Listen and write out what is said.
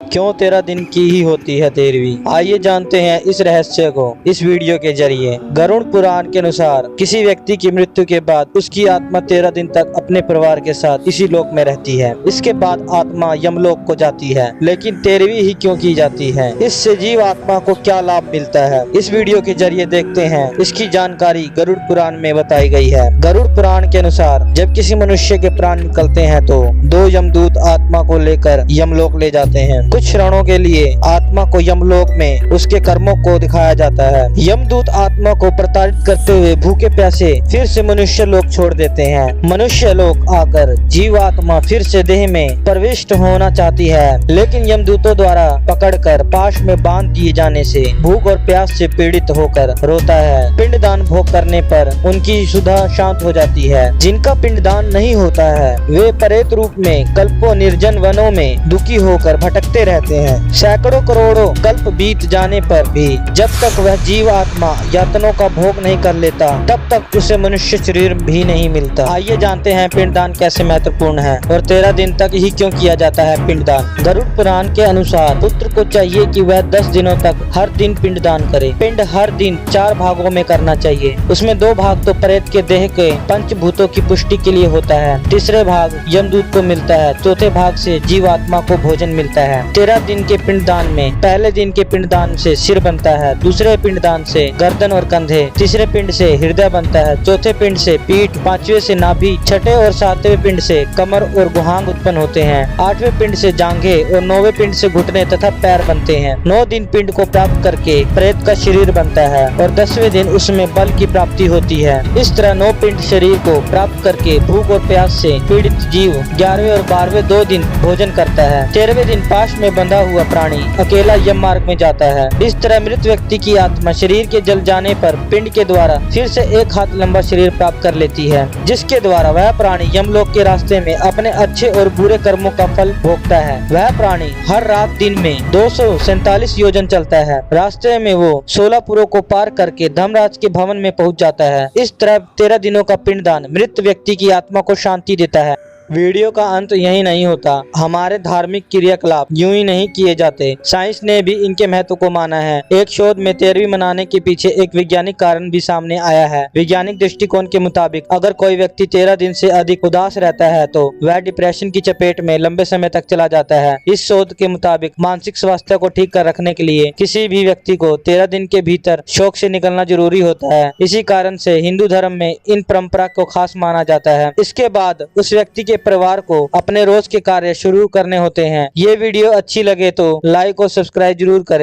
क्यों 13 दिन की ही होती है 13वीं? आइए जानते हैं इस रहस्य को इस वीडियो के जरिए। गरुड़ पुराण के अनुसार किसी व्यक्ति की मृत्यु के बाद उसकी आत्मा 13 दिन तक अपने परिवार के साथ इसी लोक में रहती है। इसके बाद आत्मा यमलोक को जाती है। लेकिन 13वीं ही क्यों की जाती है? इससे जीव आत्मा को क्या लाभ मिलता है? इस वीडियो के जरिए देखते हैं। इसकी जानकारी गरुड़ पुराण में बताई गई है। गरुड़ पुराण के अनुसार जब किसी मनुष्य के प्राण निकलते हैं तो 2 यमदूत आत्मा को लेकर यमलोक ले जाते हैं। कुछ क्षणों के लिए आत्मा को यमलोक में उसके कर्मों को दिखाया जाता है। यमदूत आत्मा को प्रताड़ित करते हुए भूखे प्यासे फिर से मनुष्य लोक छोड़ देते हैं। मनुष्य लोक आकर जीव आत्मा फिर से देह में प्रविष्ट होना चाहती है, लेकिन यमदूतों द्वारा पकड़कर पाश में बांध दिए जाने से भूख और प्यास से पीड़ित होकर रोता है। पिंडदान भोग करने पर उनकी सुधा शांत हो जाती है। जिनका पिंडदान नहीं होता है वे प्रेत रूप में कल्पों निर्जन वनों में दुखी होकर भटकते रहते हैं। सैकड़ों करोड़ों कल्प बीत जाने पर भी जब तक वह जीव आत्मा यातनों का भोग नहीं कर लेता तब तक उसे मनुष्य शरीर भी नहीं मिलता। आइए जानते हैं पिंडदान कैसे महत्वपूर्ण है और 13 दिन तक ही क्यों किया जाता है पिंडदान। गरुड़ पुराण के अनुसार पुत्र को चाहिए कि वह 10 दिनों तक हर दिन पिंडदान करे। पिंड हर दिन 4 भागों में करना चाहिए। उसमें 2 भाग तो प्रेत के देह के पंचभूतों की पुष्टि के लिए होता है, तीसरे भाग यमदूत को मिलता है, चौथे भाग से जीव आत्मा को भोजन मिलता है। 13 दिन के पिंडदान में पहले दिन के पिंडदान से सिर बनता है, दूसरे पिंडदान से गर्दन और कंधे, तीसरे पिंड से हृदय बनता है, चौथे पिंड से पीठ, 5वें से नाभि, छठे और 7वें पिंड से कमर और गुहांग उत्पन्न होते हैं, 8वें पिंड से जांघें और 9वें पिंड से घुटने तथा पैर बनते हैं। 9 दिन पिंड को प्राप्त करके प्रेत का शरीर बनता है और 10वें दिन उसमें बल की प्राप्ति होती है। इस तरह 9 पिंड शरीर को प्राप्त करके भूख और प्यास से पीड़ित जीव 11वें और 12वें 2 दिन भोजन करता है। 13वें दिन पाश में बंधा हुआ प्राणी अकेला यम मार्ग में जाता है। इस तरह मृत व्यक्ति की आत्मा शरीर के जल जाने पर पिंड के द्वारा फिर से 1 हाथ लंबा शरीर प्राप्त कर लेती है, जिसके द्वारा वह प्राणी यमलोक के रास्ते में अपने अच्छे और बुरे कर्मों का फल भोगता है। वह प्राणी हर रात दिन में 247 योजन चलता है। रास्ते में वो 16 पुरों को पार करके धर्मराज के भवन में पहुंच जाता है। इस तरह 13 दिनों का पिंडदान मृत व्यक्ति की आत्मा को शांति देता है। वीडियो का अंत यही नहीं होता। हमारे धार्मिक क्रियाकलाप यूं ही नहीं किए जाते। साइंस ने भी इनके महत्व को माना है। एक शोध में 13वीं मनाने के पीछे एक वैज्ञानिक कारण भी सामने आया है। वैज्ञानिक दृष्टिकोण के मुताबिक अगर कोई व्यक्ति 13 दिन से अधिक उदास रहता है तो वह डिप्रेशन की चपेट में लंबे समय तक चला जाता है। इस शोध के मुताबिक मानसिक स्वास्थ्य को ठीक कर रखने के लिए किसी भी व्यक्ति को 13 दिन के भीतर शोक से निकलना जरूरी होता है। इसी कारण से हिंदू धर्म में इन परंपरा को खास माना जाता है। इसके बाद उस व्यक्ति के परिवार को अपने रोज के कार्य शुरू करने होते हैं। ये वीडियो अच्छी लगे तो लाइक और सब्सक्राइब जरूर करें।